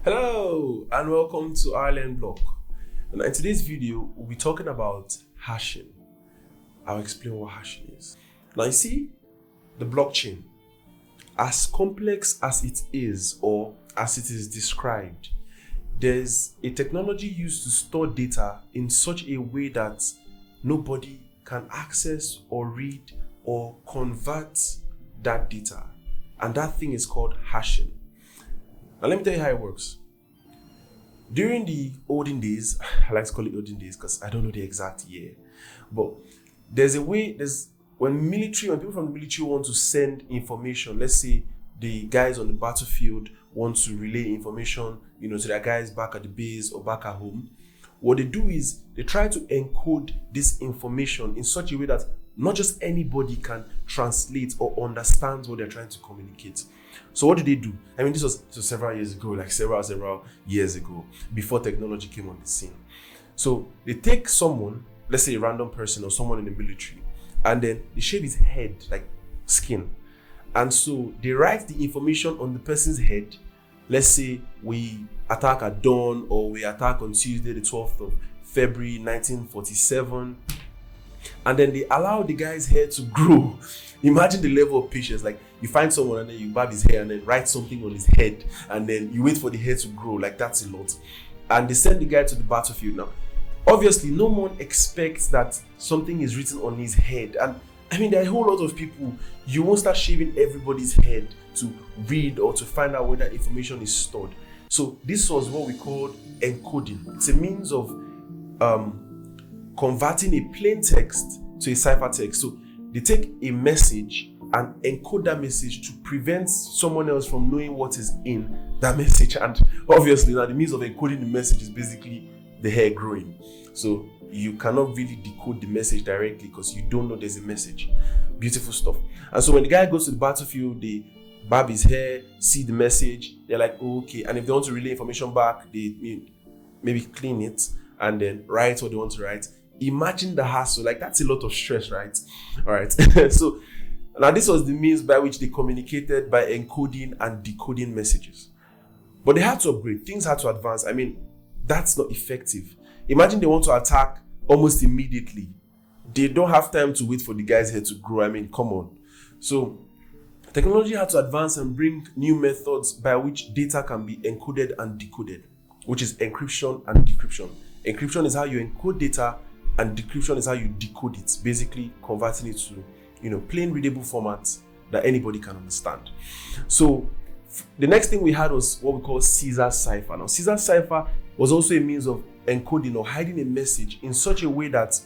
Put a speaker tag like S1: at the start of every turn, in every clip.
S1: Hello and welcome to Ireland Block. And in today's video, we'll be talking about hashing. I'll explain what hashing is. Now you see, the blockchain, as complex as it is or as it is described, there's a technology used to store data in such a way that nobody can access or read or convert that data. And that thing is called hashing. Now let me tell you how it works. During the olden days, I like to call it olden days because I don't know the exact year, but when people from the military want to send information, let's say the guys on the battlefield want to relay information, to their guys back at the base or back at home, what they do is they try to encode this information in such a way that not just anybody can translate or understand what they're trying to communicate. So what did they do? This was several years ago, like several years ago, before technology came on the scene. So they take someone, let's say a random person or someone in the military, and then they shave his head like skin. And so they write the information on the person's head. Let's say we attack at dawn, or we attack on Tuesday, the 12th of February, 1947. And then they allow the guy's hair to grow. Imagine the level of patience. Like, you find someone and then you barb his hair and then write something on his head, and then you wait for the hair to grow. Like, that's a lot. And they send the guy to the battlefield. Now, obviously, no one expects that something is written on his head. And there are a whole lot of people. You won't start shaving everybody's head to read or to find out where that information is stored. So this was what we called encoding. It's a means of converting a plain text to a ciphertext. So they take a message and encode that message to prevent someone else from knowing what is in that message. And obviously now the means of encoding the message is basically the hair growing. So you cannot really decode the message directly because you don't know there's a message. Beautiful stuff. And so when the guy goes to the battlefield, they barb his hair, see the message, they're like, oh, okay. And if they want to relay information back, they maybe clean it and then write what they want to write. Imagine the hassle. Like, that's a lot of stress, right? All right. So now this was the means by which they communicated, by encoding and decoding messages. But they had to upgrade. Things had to advance. That's not effective. Imagine they want to attack almost immediately. They don't have time to wait for the guy's head to grow. Come on. So technology had to advance and bring new methods by which data can be encoded and decoded, which is encryption and decryption. Encryption is how you encode data, and decryption is how you decode it, basically converting it to, plain readable formats that anybody can understand. So the next thing we had was what we call Caesar cipher. Now, Caesar cipher was also a means of encoding or hiding a message in such a way that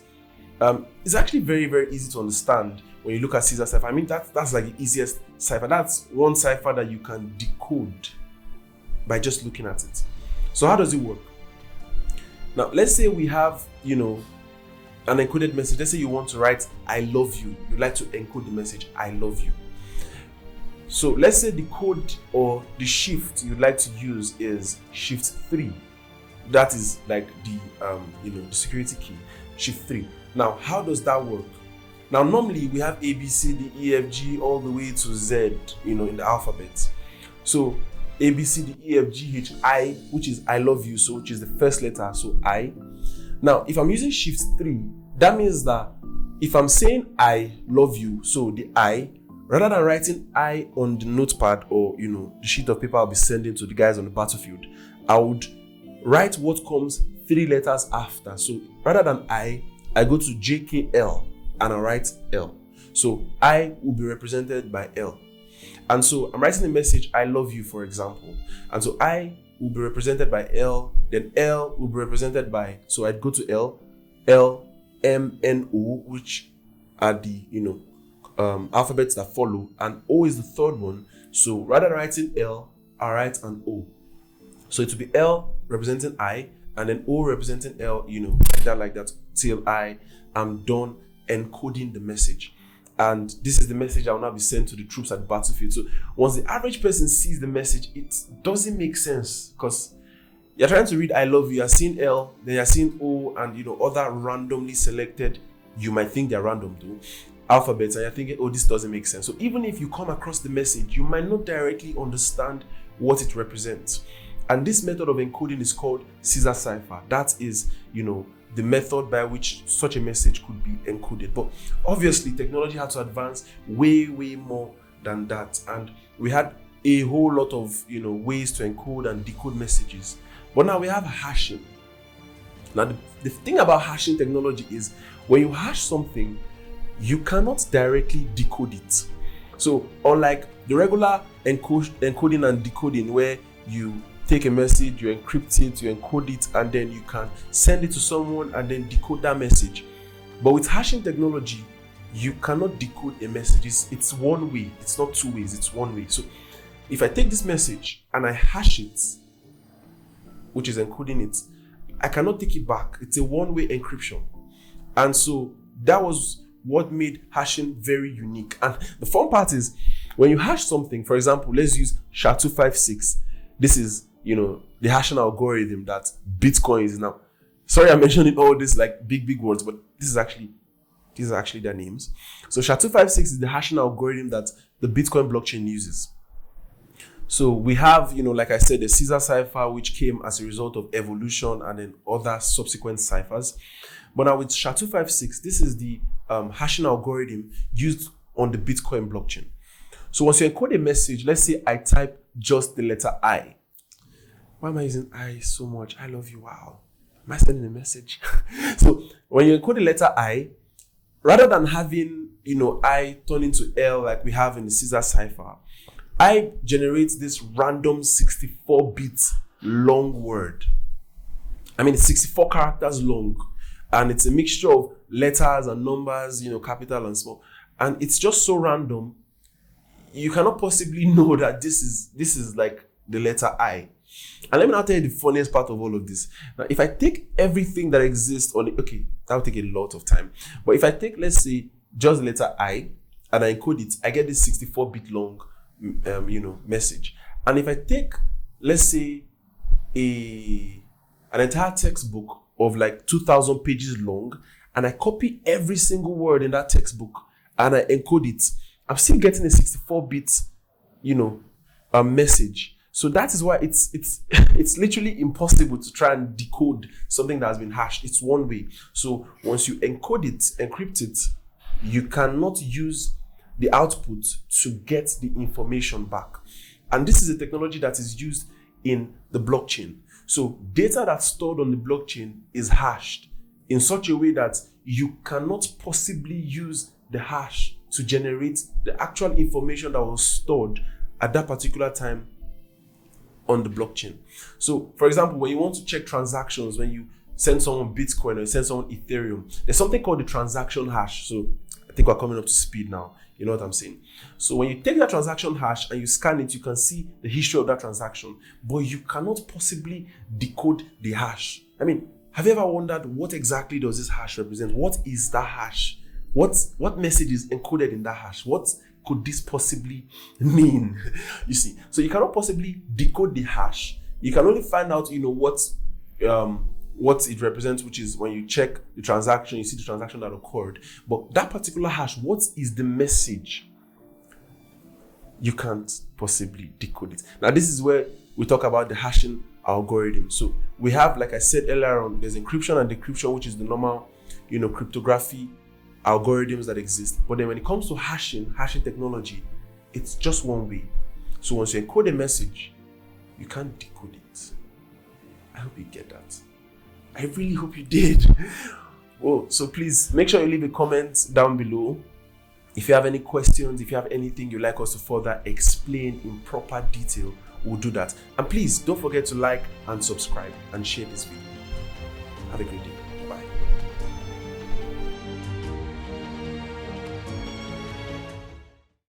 S1: it's actually very, very easy to understand when you look at Caesar cipher. That's like the easiest cipher. That's one cipher that you can decode by just looking at it. So how does it work? Now, let's say we have, an encoded message. Let's say you want to write, I love you. You'd like to encode the message, I love you. So let's say the code or the shift you'd like to use is shift 3. That is like the security key, shift 3. Now, how does that work? Now, normally we have A, B, C, D, E, F, G, all the way to Z, in the alphabet. So A, B, C, D, E, F, G, H, I, which is I love you, so which is the first letter, so I. Now, if I'm using shift 3, that means that if I'm saying I love you, so the I, rather than writing I on the notepad or, the sheet of paper I'll be sending to the guys on the battlefield, I would write what comes 3 letters after. So rather than I go to JKL and I write L. So I will be represented by L. And so I'm writing a message, I love you, for example. And so I will be represented by L, then L will be represented by, so I'd go to L, M, N, O, which are the, alphabets that follow, and O is the third one. So rather than writing L, I write an O. So it will be L representing I, and then O representing L, like that, till I am done encoding the message. And this is the message that will now be sent to the troops at the battlefield. So once the average person sees the message, it doesn't make sense because you're trying to read I love you, you're seeing L, then you're seeing O, and other randomly selected, you might think they're random though, alphabets, and you're thinking, oh, this doesn't make sense. So even if you come across the message, you might not directly understand what it represents. And this method of encoding is called Caesar cipher. That is, the method by which such a message could be encoded. But obviously, technology had to advance way, way more than that. And we had a whole lot of, ways to encode and decode messages. But now we have hashing. Now, the thing about hashing technology is when you hash something, you cannot directly decode it. So unlike the regular encoding and decoding where you take a message, you encrypt it, you encode it, and then you can send it to someone and then decode that message. But with hashing technology, you cannot decode a message. It's one way. It's not two ways. It's one way. So if I take this message and I hash it, which is encoding it, I cannot take it back. It's a one-way encryption. And so that was what made hashing very unique. And the fun part is when you hash something, for example, let's use SHA-256. This is, the hashing algorithm that Bitcoin is now. Sorry, I'm mentioning all this like big words, but these are actually their names. So SHA-256 is the hashing algorithm that the Bitcoin blockchain uses. So we have, like I said, the Caesar cipher, which came as a result of evolution and then other subsequent ciphers. But now with SHA-256, this is the hashing algorithm used on the Bitcoin blockchain. So once you encode a message, let's say I type just the letter I. Why am I using I so much? I love you. Wow. Am I sending a message? So when you encode the letter I, rather than having, I turn into L like we have in the Caesar cipher, I generate this random 64-bit long word. It's 64 characters long. And it's a mixture of letters and numbers, capital and small. And it's just so random. You cannot possibly know that this is like the letter I. And let me now tell you the funniest part of all of this. Now, if I take everything that exists on it, okay, that will take a lot of time. But if I take, let's say, just the letter I, and I encode it, I get this 64-bit long, message. And if I take, let's say, an entire textbook of like 2,000 pages long, and I copy every single word in that textbook, and I encode it, I'm still getting a 64-bit, message. So that is why it's literally impossible to try and decode something that has been hashed. It's one way. So once you encode it, encrypt it, you cannot use the output to get the information back. And this is a technology that is used in the blockchain. So data that's stored on the blockchain is hashed in such a way that you cannot possibly use the hash to generate the actual information that was stored at that particular time on the blockchain. So, for example, when you want to check transactions, when you send someone Bitcoin or you send someone Ethereum, there's something called the transaction hash. So, I think we're coming up to speed now. You know what I'm saying? So, when you take that transaction hash and you scan it, you can see the history of that transaction, but you cannot possibly decode the hash. Have you ever wondered what exactly does this hash represent? What is that hash? What message is encoded in that hash? What could this possibly mean? You see, so you cannot possibly decode the hash. You can only find out, what it represents, which is when you check the transaction, you see the transaction that occurred. But that particular hash, what is the message? You can't possibly decode it. Now, this is where we talk about the hashing algorithm. So we have, like I said earlier on, there's encryption and decryption, which is the normal, cryptography algorithms that exist. But then when it comes to hashing technology, it's just one way. So once you encode a message, you can't decode it. I hope you get that. I really hope you did. Well, so please make sure you leave a comment down below. If you have any questions, if you have anything you'd like us to further explain in proper detail, we'll do that. And please don't forget to like and subscribe and share this video. Have a great day.